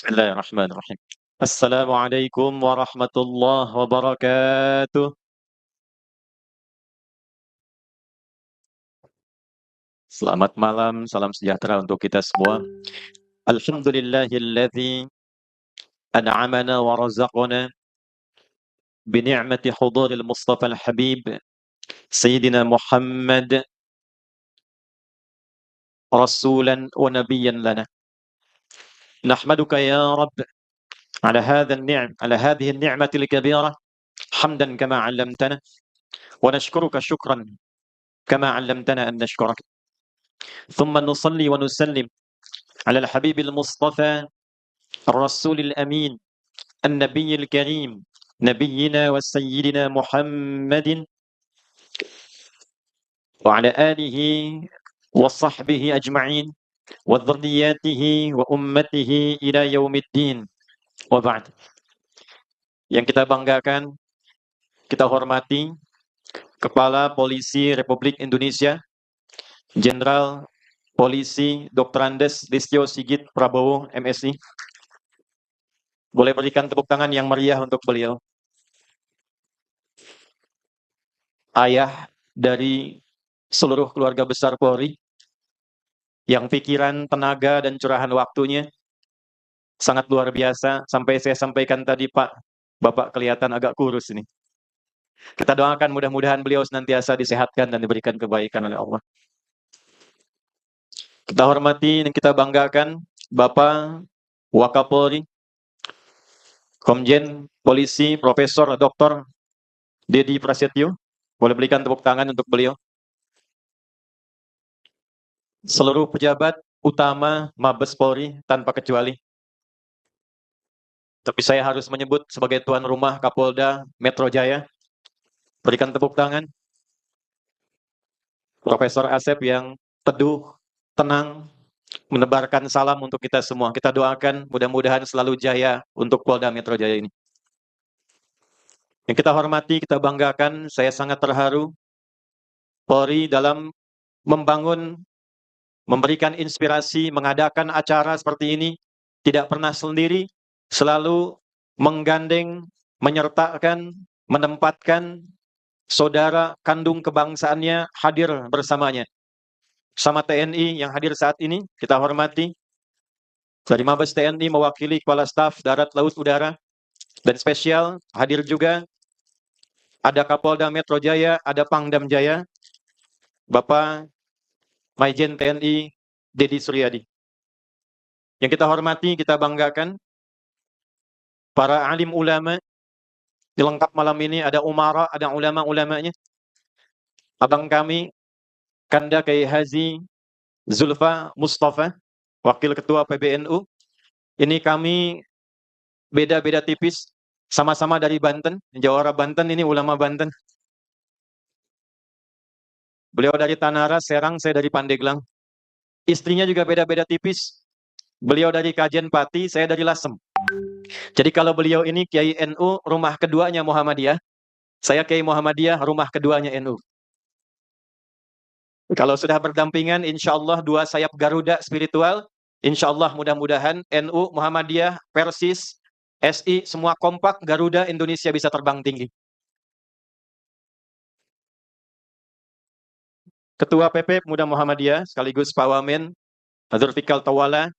Bismillahirrahmanirrahim. Assalamualaikum warahmatullahi wabarakatuh. Selamat malam, salam sejahtera untuk kita semua. Alhamdulillahilladzi an'amana wa razaqana bi ni'mati huduril Mustafa al-Habib Sayyidina Muhammad rasulan wa nabiyyan lana. Nahmaduka ya Rabb ala hadhihi an-ni'mati al-kabira hamdan kama 'allamtana wa nashkuruka shukran kama 'allamtana an nashkuraka. ثم نصلي ونسلم على الحبيب المصطفى الرسول الأمين النبي الكريم نبينا وسيدنا محمد وعلى آله وصحبه أجمعين وذرياته وأمته إلى يوم الدين وبعد. Yang kita banggakan, kita hormati Kepala Polisi Republik Indonesia Jenderal Polisi Dr. Andes Listio Sigit Prabowo MSI. Boleh berikan tepuk tangan yang meriah untuk beliau. Ayah dari seluruh keluarga besar Polri, yang pikiran, tenaga, dan curahan waktunya sangat luar biasa. Sampai saya sampaikan tadi, Pak, Bapak kelihatan agak kurus ini. Kita doakan mudah-mudahan beliau senantiasa disehatkan dan diberikan kebaikan oleh Allah. Kita hormati dan kita banggakan Bapak Wakapolri, Komjen Polisi Profesor Dr. Dedi Prasetyo. Boleh berikan tepuk tangan untuk beliau. Seluruh pejabat utama Mabes Polri tanpa kecuali. Tapi saya harus menyebut sebagai tuan rumah Kapolda Metro Jaya. Berikan tepuk tangan. Profesor Asep yang teduh, tenang, menebarkan salam untuk kita semua. Kita doakan mudah-mudahan selalu jaya untuk Polda Metro Jaya ini. Yang kita hormati, kita banggakan, saya sangat terharu Polri dalam membangun, memberikan inspirasi, mengadakan acara seperti ini, tidak pernah sendiri, selalu menggandeng, menyertakan, menempatkan saudara kandung kebangsaannya hadir bersamanya. Sama TNI yang hadir saat ini, kita hormati. Dari Mabes TNI mewakili Kepala Staf Darat Laut Udara, dan spesial hadir juga ada Kapolda Metro Jaya, ada Pangdam Jaya, Bapak Maijen TNI Dedi Suryadi. Yang kita hormati, kita banggakan para alim ulama. Dilengkap malam ini ada umara, ada ulama-ulamanya. Abang kami, Kanda Kiai Haji Zulfa Mustafa, Wakil Ketua PBNU. Ini kami beda-beda tipis, sama-sama dari Banten, Jawara Banten, ini ulama Banten. Beliau dari Tanara, Serang, saya dari Pandeglang. Istrinya juga beda-beda tipis. Beliau dari Kajen Pati, saya dari Lasem. Jadi kalau beliau ini Kiai NU, rumah keduanya Muhammadiyah. Saya Kiai Muhammadiyah, rumah keduanya NU. Kalau sudah berdampingan, insya Allah dua sayap Garuda spiritual, insya Allah mudah-mudahan NU, Muhammadiyah, Persis, SI, semua kompak, Garuda Indonesia bisa terbang tinggi. Ketua PP Pemuda Muhammadiyah, sekaligus Pak Wamen, Hazur Fikal Tawala,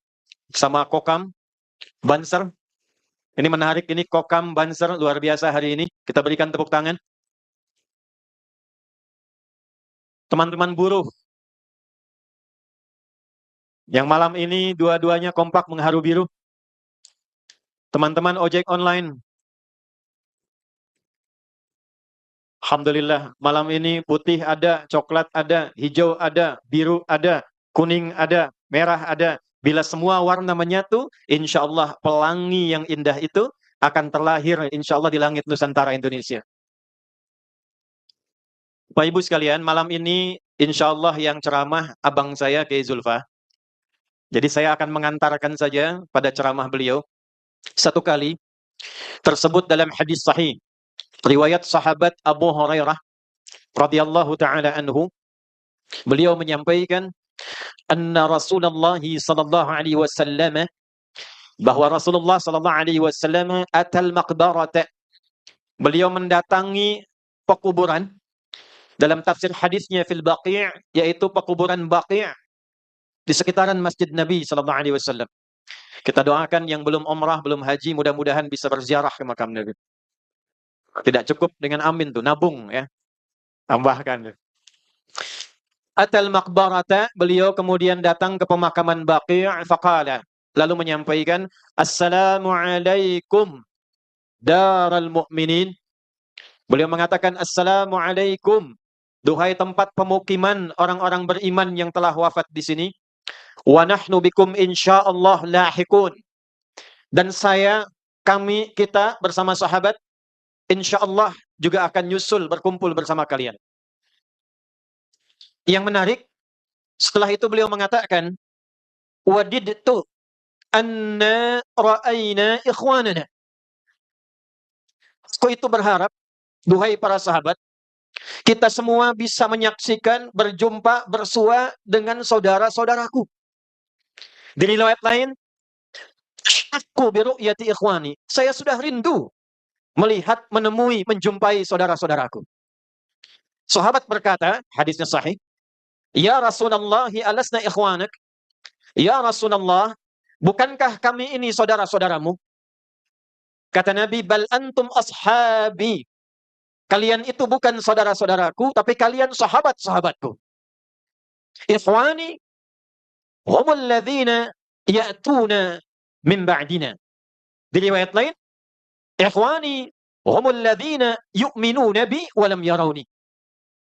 sama Kokam, Banser. Ini menarik, ini Kokam, Banser, luar biasa hari ini. Kita berikan tepuk tangan. Teman-teman buruh, yang malam ini dua-duanya kompak mengharu biru. Teman-teman ojek online, alhamdulillah, malam ini putih ada, coklat ada, hijau ada, biru ada, kuning ada, merah ada. Bila semua warna menyatu, insya Allah pelangi yang indah itu akan terlahir insya Allah di langit Nusantara Indonesia. Bapak Ibu sekalian, malam ini insya Allah yang ceramah abang saya Kiai Zulfa. Jadi saya akan mengantarkan saja pada ceramah beliau. Satu kali tersebut dalam hadis sahih riwayat sahabat Abu Hurairah radhiyallahu taala anhu, beliau menyampaikan anna Rasulullah sallallahu alaihi wasallam bahwa Rasulullah sallallahu alaihi wasallam atal maqbarata. Beliau mendatangi pekuburan. Dalam tafsir hadisnya fil Baqi', yaitu pekuburan Baqi' di sekitaran Masjid Nabi sallallahu alaihi wasallam. Kita doakan yang belum umrah, belum haji, mudah-mudahan bisa berziarah ke makam Nabi. Tidak cukup dengan amin tuh, nabung ya. Tambahkan. Atal maqbarata, beliau kemudian datang ke pemakaman Baqi' faqala, lalu menyampaikan, Assalamualaikum daral mu'minin. Beliau mengatakan, Assalamualaikum, duhai tempat pemukiman orang-orang beriman yang telah wafat di sini. Wa nahnu bikum insyaallah lahiqun. Dan kita bersama sahabat, insyaallah juga akan nyusul berkumpul bersama kalian. Yang menarik, setelah itu beliau mengatakan, wadidtu anna ra'ayna ikhwanana. Aku itu berharap, duhai para sahabat, kita semua bisa menyaksikan, berjumpa, bersua dengan saudara-saudaraku. Di riwayat lain, aku biru'yati ikhwani. Saya sudah rindu melihat, menemui, menjumpai saudara-saudaraku. Sahabat berkata, hadisnya sahih, Ya Rasulullah, alasna ikhwanak? Ya Rasulullah, bukankah kami ini saudara-saudaramu? Kata Nabi, bal antum ashabi. Kalian itu bukan saudara-saudaraku, tapi kalian sahabat-sahabatku. Ikhwani humul ladzina ya'tuna min ba'dina. Di riwayat lain, ikhwani humul ladzina yu'minuna bi wa lam yarawni.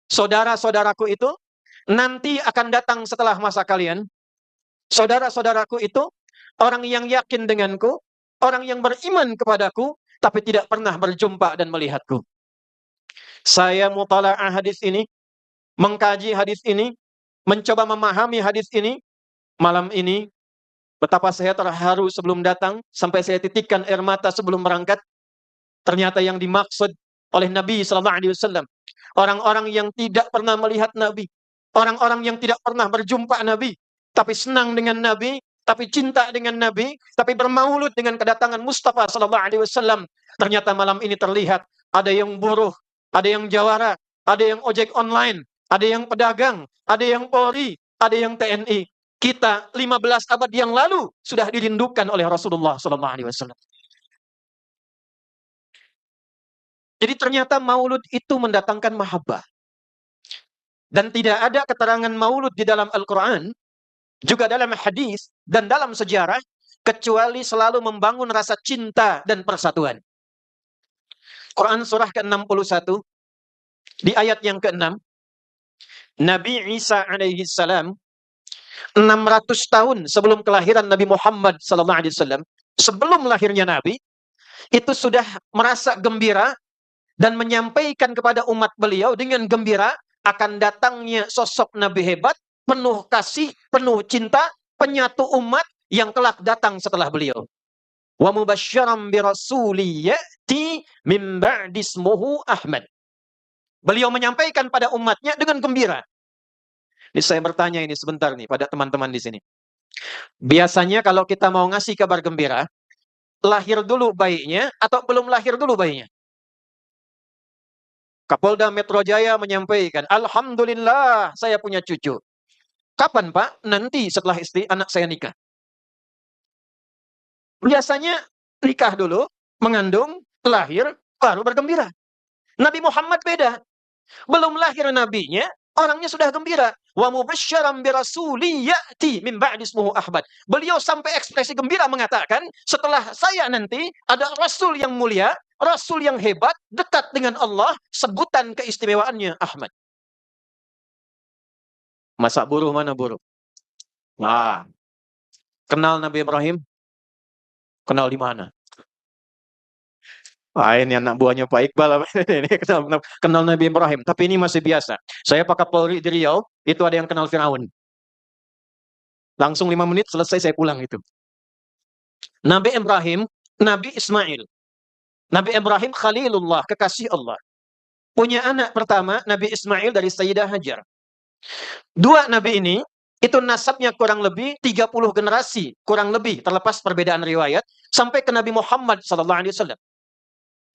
Saudara-saudaraku itu nanti akan datang setelah masa kalian. Saudara-saudaraku itu orang yang yakin denganku, orang yang beriman kepadaku, tapi tidak pernah berjumpa dan melihatku. Saya mutala'ah hadis ini, mengkaji hadis ini, mencoba memahami hadis ini. Malam ini, betapa saya terharu sebelum datang, sampai saya titikkan air mata sebelum berangkat. Ternyata yang dimaksud oleh Nabi sallallahu alaihi wasallam, orang-orang yang tidak pernah melihat Nabi, orang-orang yang tidak pernah berjumpa Nabi, tapi senang dengan Nabi, tapi cinta dengan Nabi, tapi bermaulud dengan kedatangan Mustafa sallallahu alaihi wasallam. Ternyata malam ini terlihat ada yang buruh, ada yang jawara, ada yang ojek online, ada yang pedagang, ada yang Polri, ada yang TNI. Kita 15 abad yang lalu sudah dirindukan oleh Rasulullah sallallahu alaihi wasallam. Jadi ternyata maulud itu mendatangkan mahabbah. Dan tidak ada keterangan maulud di dalam Al-Quran, juga dalam hadis, dan dalam sejarah, kecuali selalu membangun rasa cinta dan persatuan. Quran surah ke-61, di ayat yang ke-6, Nabi Isa alaihi salam, 600 tahun sebelum kelahiran Nabi Muhammad sallallahu alaihi wasallam, sebelum lahirnya Nabi, itu sudah merasa gembira dan menyampaikan kepada umat beliau dengan gembira akan datangnya sosok Nabi hebat, penuh kasih, penuh cinta, penyatu umat yang kelak datang setelah beliau. Wa mubasysyiran bi rasuli ya'ti min ba'di ismuhu Ahmad. Beliau menyampaikan pada umatnya dengan gembira. Ini saya bertanya ini sebentar nih pada teman-teman di sini. Biasanya kalau kita mau ngasih kabar gembira, lahir dulu bayinya atau belum lahir dulu bayinya? Kapolda Metro Jaya menyampaikan, Alhamdulillah saya punya cucu. Kapan Pak? Nanti setelah istri anak saya nikah. Biasanya nikah dulu, mengandung, lahir, baru bergembira. Nabi Muhammad beda. Belum lahir nabinya, orangnya sudah gembira. Wa mubasysyiran bi rasuli ya'ti min ba'di ismuhu Ahmad. Beliau sampai ekspresi gembira mengatakan, setelah saya nanti ada rasul yang mulia, rasul yang hebat, dekat dengan Allah, sebutan keistimewaannya Ahmad. Masa buruh mana buruh? Wah. Kenal Nabi Ibrahim? Kenal di mana? Ini anak buahnya Pak Iqbal. Ini kenal Nabi Ibrahim. Tapi ini masih biasa. Saya pakai Polri di Riau, itu ada yang kenal Firaun. Langsung 5 menit selesai saya pulang itu. Nabi Ibrahim, Nabi Ismail. Nabi Ibrahim Khalilullah, kekasih Allah. Punya anak pertama, Nabi Ismail dari Sayyidah Hajar. Dua Nabi ini Itu nasabnya kurang lebih 30 generasi, kurang lebih terlepas perbedaan riwayat, sampai ke Nabi Muhammad SAW.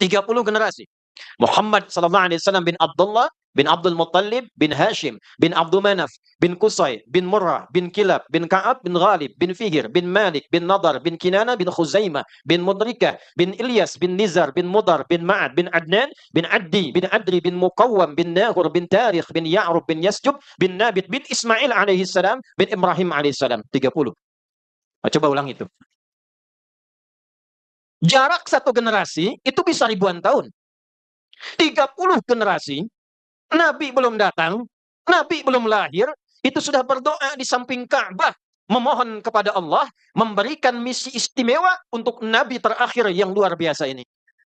30 generasi. Muhammad sallallahu alaihi wasallam bin Abdullah bin Abdul Muttalib bin Hashim bin Abdul Manaf bin Qusay bin Murrah bin Kilab bin Ka'ab bin Ghalib bin Fihir bin Malik bin Nadar bin Kinana bin Khuzaimah bin Mudrikah bin Ilyas bin Nizar bin Mudar bin Ma'ad bin Adnan bin Addi bin Adri bin Muqawwam bin Nahur bin Tarikh bin Ya'rub bin Yasjub bin Nabit bin Ismail alaihi salam bin Ibrahim alaihi salam. 30. Coba ulang itu. Jarak satu generasi itu bisa ribuan tahun. 30 generasi, Nabi belum datang, Nabi belum lahir, itu sudah berdoa di samping Ka'bah, memohon kepada Allah, memberikan misi istimewa untuk Nabi terakhir yang luar biasa ini.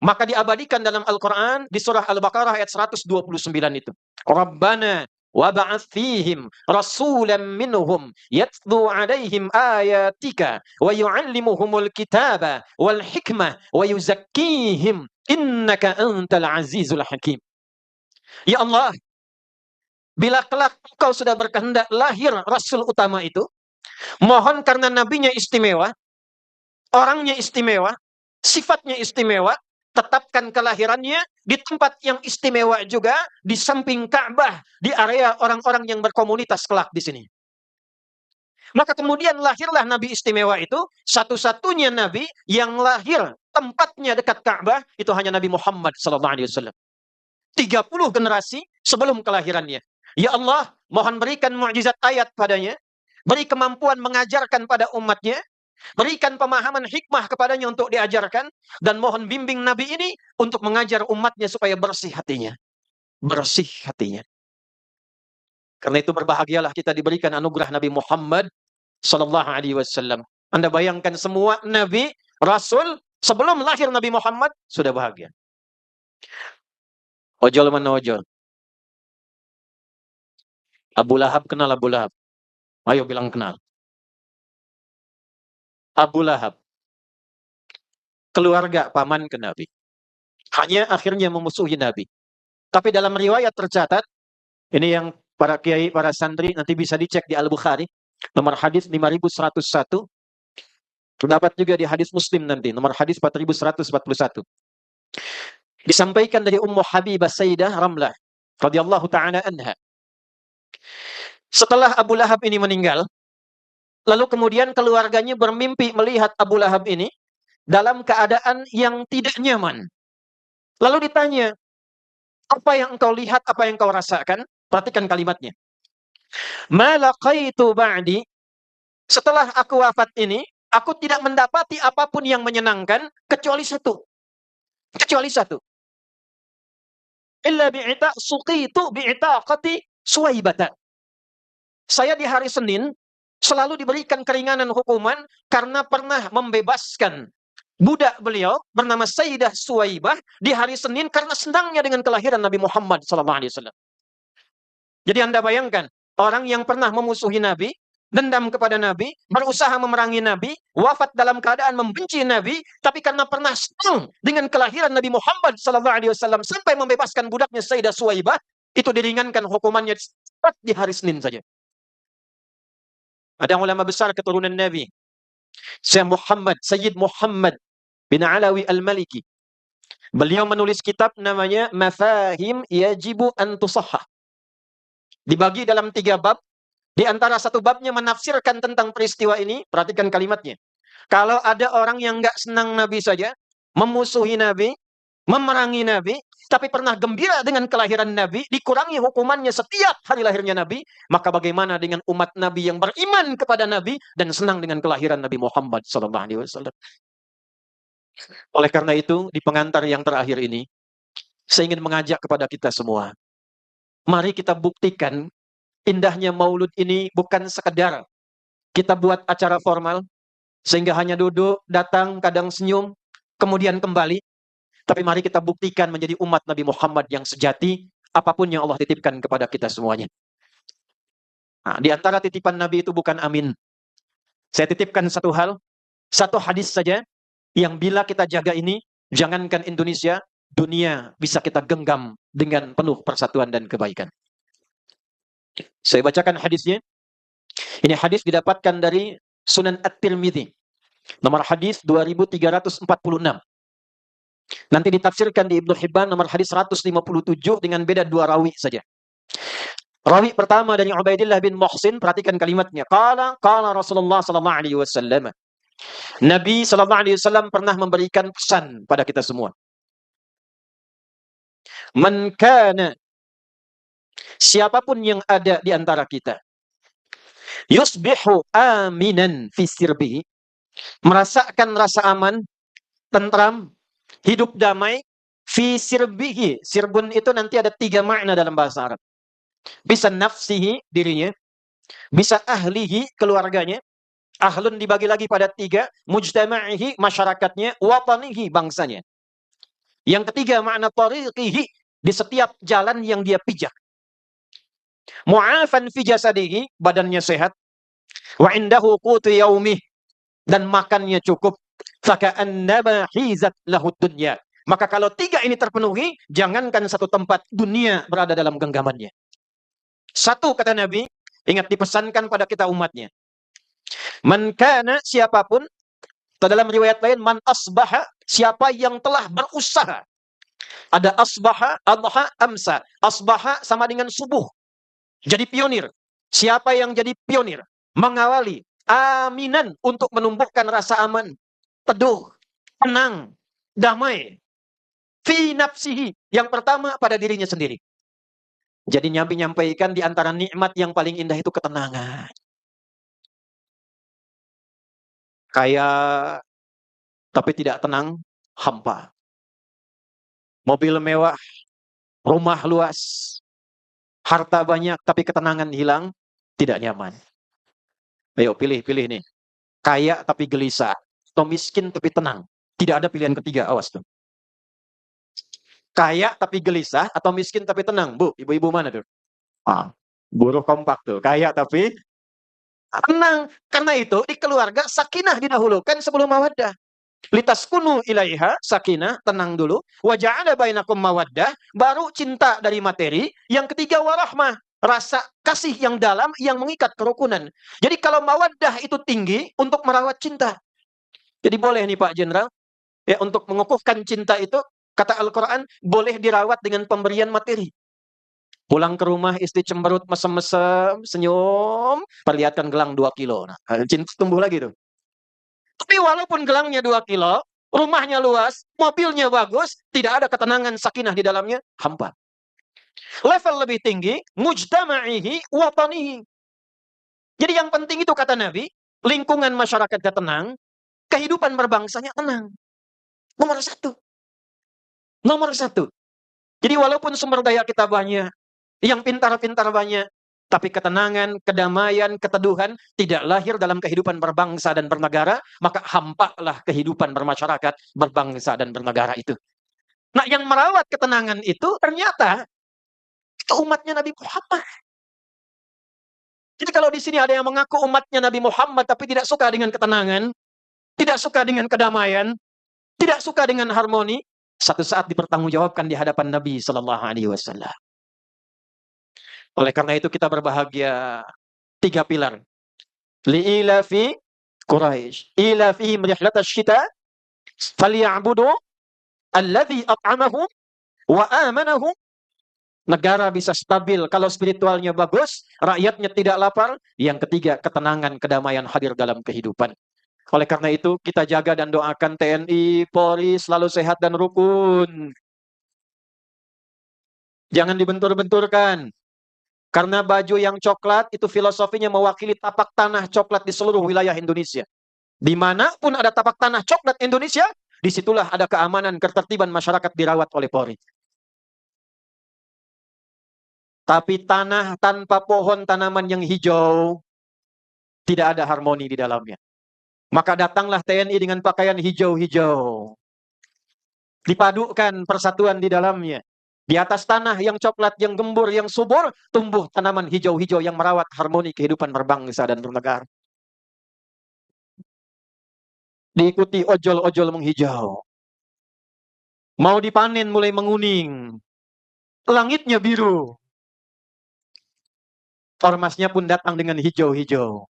Maka diabadikan dalam Al-Quran, di surah Al-Baqarah ayat 129 itu. Rabbana wab'ats fihim rasulan minhum yatlu 'alaihim ayatika wa yu'allimuhumul kitaba wal hikmah wa yuzakkihim innaka antal azizul hakim. Ya Allah, bila kelak Engkau sudah berkehendak lahir rasul utama itu, mohon karena nabinya istimewa, orangnya istimewa, sifatnya istimewa, tetapkan kelahirannya di tempat yang istimewa juga, di samping Ka'bah, di area orang-orang yang berkomunitas kelak di sini. Maka kemudian lahirlah Nabi istimewa itu, satu-satunya Nabi yang lahir tempatnya dekat Ka'bah, itu hanya Nabi Muhammad SAW. 30 generasi sebelum kelahirannya. Ya Allah, mohon berikan mukjizat ayat padanya, beri kemampuan mengajarkan pada umatnya, berikan pemahaman hikmah kepadanya untuk diajarkan, dan mohon bimbing Nabi ini untuk mengajar umatnya supaya bersih hatinya. Bersih hatinya. Karena itu berbahagialah kita diberikan anugerah Nabi Muhammad sallallahu alaihi wasallam. Anda bayangkan semua nabi, rasul sebelum lahir Nabi Muhammad sudah bahagia. Ojol mana ojol? Abu Lahab kenal Abu Lahab? Ayo bilang kenal. Abu Lahab keluarga paman ke Nabi. Hanya akhirnya memusuhi Nabi. Tapi dalam riwayat tercatat, ini yang para kiai, para santri nanti bisa dicek di Al-Bukhari, nomor hadis 5101. Terdapat juga di hadis Muslim nanti, nomor hadis 4141. Disampaikan dari Ummu Habibah Sayyidah Ramlah radhiyallahu taala anha. Setelah Abu Lahab ini meninggal, lalu kemudian keluarganya bermimpi melihat Abu Lahab ini dalam keadaan yang tidak nyaman. Lalu ditanya, apa yang engkau lihat, apa yang engkau rasakan? Perhatikan kalimatnya. Ma laqaitu ba'di, setelah aku wafat ini, aku tidak mendapati apapun yang menyenangkan kecuali satu. Kecuali satu. Illa suqitu bi'itaqati Suwaibata. Saya di hari Senin selalu diberikan keringanan hukuman karena pernah membebaskan budak beliau bernama Sayyidah Suwaibah di hari Senin karena senangnya dengan kelahiran Nabi Muhammad SAW. Jadi Anda bayangkan, orang yang pernah memusuhi Nabi, dendam kepada Nabi, berusaha memerangi Nabi, wafat dalam keadaan membenci Nabi, tapi karena pernah senang dengan kelahiran Nabi Muhammad SAW sampai membebaskan budaknya Sayyidah Suwaibah, itu diringankan hukumannya di hari Senin saja. Ada ulama besar keturunan Nabi, Sayyid Muhammad bin Alawi Al-Maliki. Beliau menulis kitab namanya Mafahim Yajibu an Tusahhah. Dibagi dalam 3 bab. Di antara satu babnya menafsirkan tentang peristiwa ini. Perhatikan kalimatnya. Kalau ada orang yang nggak senang Nabi saja, memusuhi Nabi, memerangi Nabi, tapi pernah gembira dengan kelahiran Nabi, dikurangi hukumannya setiap hari lahirnya Nabi, maka bagaimana dengan umat Nabi yang beriman kepada Nabi dan senang dengan kelahiran Nabi Muhammad SAW. Oleh karena itu, di pengantar yang terakhir ini, saya ingin mengajak kepada kita semua. Mari kita buktikan indahnya maulud ini bukan sekedar kita buat acara formal, sehingga hanya duduk, datang, kadang senyum, kemudian kembali. Tapi mari kita buktikan menjadi umat Nabi Muhammad yang sejati, apapun yang Allah titipkan kepada kita semuanya. Nah, di antara titipan Nabi itu bukan amin. Saya titipkan satu hal, satu hadis saja, yang bila kita jaga ini, jangankan Indonesia, dunia bisa kita genggam dengan penuh persatuan dan kebaikan. Saya bacakan hadisnya. Ini hadis didapatkan dari Sunan At-Tirmidzi. Nomor hadis 2346. Nanti ditafsirkan di Ibnu Hibban nomor hadis 157 dengan beda 2 rawi saja. Rawi pertama dari Ubaidillah bin Muhsin, perhatikan kalimatnya. Qala Rasulullah sallallahu alaihi wasallam. Nabi sallallahu alaihi wasallam pernah memberikan pesan pada kita semua. Man kana, siapapun yang ada di antara kita, yusbihu aminan fi sirbihi, merasakan rasa aman, tentram, hidup damai, fi sirbihi. Sirbun itu nanti ada 3 makna dalam bahasa Arab. Bisa nafsihi, dirinya. Bisa ahlihi, keluarganya. Ahlun dibagi lagi pada 3. Mujtama'ihi, masyarakatnya. Watanihi, bangsanya. Yang ketiga makna tariqihi, di setiap jalan yang dia pijak. Mu'afan fi jasadihi, badannya sehat. Wa indahu qutu yaumih, dan makannya cukup. Faka'annama hizat lahud dunya. Maka kalau 3 ini terpenuhi, jangankan satu tempat, dunia berada dalam genggamannya. 1, kata Nabi, ingat dipesankan pada kita umatnya. Man kana, siapapun, atau dalam riwayat lain, man asbaha, siapa yang telah berusaha. Ada asbaha, adha, amsa. Asbaha sama dengan subuh. Jadi pionir. Siapa yang jadi pionir? Mengawali. Aminan, untuk menumbuhkan rasa aman. Teduh. Tenang. Damai. Fi nafsihi. Yang pertama pada dirinya sendiri. Jadi Nabi nyampaikan di antara nikmat yang paling indah itu ketenangan. Kaya tapi tidak tenang, hampa. Mobil mewah, rumah luas, harta banyak tapi ketenangan hilang, tidak nyaman. Ayo pilih nih. Kaya tapi gelisah, atau miskin tapi tenang. Tidak ada pilihan ketiga, awas tuh. Kaya tapi gelisah atau miskin tapi tenang. Bu, ibu-ibu mana tuh? Buruh kompak tuh. Kaya tapi tenang. Karena itu di keluarga sakinah didahulukan sebelum mawaddah. Litaskunu ilaiha, sakinah, tenang dulu. Wa ja'ala bainakum mawaddah, baru cinta dari materi. Yang ketiga warahmah, rasa kasih yang dalam yang mengikat kerukunan. Jadi kalau mawaddah itu tinggi untuk merawat cinta. Jadi boleh nih Pak Jenderal, ya untuk mengukuhkan cinta itu, kata Al-Quran, boleh dirawat dengan pemberian materi. Pulang ke rumah, istri cemberut, mesem-mesem, senyum, perlihatkan gelang 2 kilo. Nah, cinta tumbuh lagi tuh. Tapi walaupun gelangnya 2 kilo, rumahnya luas, mobilnya bagus, tidak ada ketenangan sakinah di dalamnya, hampa. Level lebih tinggi, mujtama'ihi watanihi. Jadi yang penting itu kata Nabi, lingkungan masyarakatnya tenang, kehidupan berbangsanya tenang. Nomor 1. Nomor 1. Jadi walaupun sumber daya kita banyak, yang pintar-pintar banyak, tapi ketenangan, kedamaian, keteduhan tidak lahir dalam kehidupan berbangsa dan bernegara, maka hampalah kehidupan bermasyarakat, berbangsa dan bernegara itu. Nah, yang merawat ketenangan itu ternyata itu umatnya Nabi Muhammad. Jadi kalau di sini ada yang mengaku umatnya Nabi Muhammad tapi tidak suka dengan ketenangan, tidak suka dengan kedamaian, tidak suka dengan harmoni, satu saat dipertanggungjawabkan di hadapan Nabi sallallahu alaihi wasallam. Oleh karena itu kita berbahagia 3 pilar. Li'ilafi Quraisy, ilafihim rihlatash syita, falyabudu alladzi at'amahum wa amanahum. Negara bisa stabil kalau spiritualnya bagus, rakyatnya tidak lapar. Yang ketiga, ketenangan, kedamaian hadir dalam kehidupan. Oleh karena itu, kita jaga dan doakan TNI, Polri selalu sehat dan rukun. Jangan dibentur-benturkan. Karena baju yang coklat itu filosofinya mewakili tapak tanah coklat di seluruh wilayah Indonesia. Dimanapun ada tapak tanah coklat Indonesia, disitulah ada keamanan, ketertiban masyarakat dirawat oleh Polri. Tapi tanah tanpa pohon, tanaman yang hijau, tidak ada harmoni di dalamnya. Maka datanglah TNI dengan pakaian hijau-hijau. Dipadukan persatuan di dalamnya. Di atas tanah yang coklat, yang gembur, yang subur, tumbuh tanaman hijau-hijau yang merawat harmoni kehidupan berbangsa dan bernegara. Diikuti ojol-ojol menghijau. Mau dipanen mulai menguning. Langitnya biru. Ormasnya pun datang dengan hijau-hijau.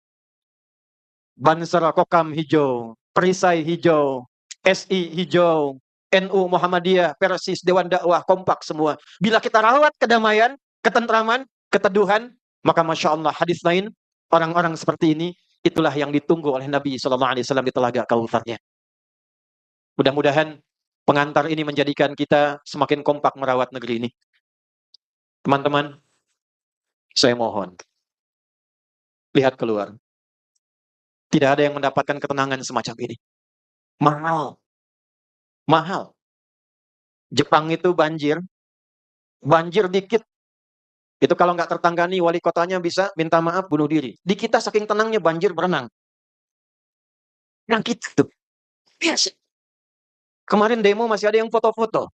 Banser Kokam hijau, Perisai hijau, SI hijau, NU Muhammadiyah, Persis, Dewan Dakwah, kompak semua. Bila kita rawat kedamaian, ketentraman, keteduhan, maka Masya Allah hadis lain, orang-orang seperti ini, itulah yang ditunggu oleh Nabi SAW di Telaga Kautsarnya. Mudah-mudahan pengantar ini menjadikan kita semakin kompak merawat negeri ini. Teman-teman, saya mohon, lihat keluar. Tidak ada yang mendapatkan ketenangan semacam ini. Mahal. Mahal. Jepang itu banjir dikit. Itu kalau nggak tertangani, wali kotanya bisa minta maaf, bunuh diri. Di kita saking tenangnya banjir berenang. Yang kita tuh. Biasa. Kemarin demo masih ada yang foto-foto.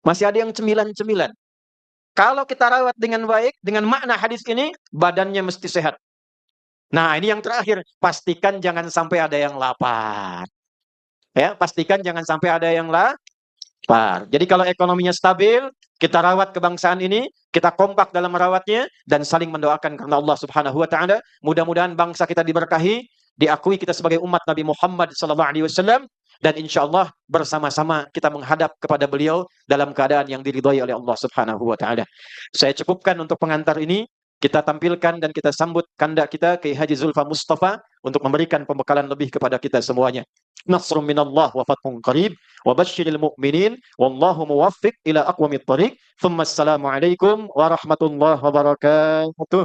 Masih ada yang cemilan-cemilan. Kalau kita rawat dengan baik, dengan makna hadis ini, badannya mesti sehat. Nah, ini yang terakhir. Pastikan jangan sampai ada yang lapar. Ya, pastikan jangan sampai ada yang lapar. Jadi kalau ekonominya stabil, kita rawat kebangsaan ini, kita kompak dalam merawatnya, dan saling mendoakan karena Allah Subhanahu wa Ta'ala. Mudah-mudahan bangsa kita diberkahi, diakui kita sebagai umat Nabi Muhammad SAW, dan insya Allah bersama-sama kita menghadap kepada beliau dalam keadaan yang diridhai oleh Allah Subhanahu wa Ta'ala. Saya cukupkan untuk pengantar ini. Kita tampilkan dan kita sambut kanda kita Kiai Haji Zulfa Mustafa untuk memberikan pembekalan lebih kepada kita semuanya. Nasrun minallah wa fathun qarib wa basyiril mu'minin wallahu muwaffiq ila aqwamit thariq. Assalamualaikum warahmatullahi wabarakatuh.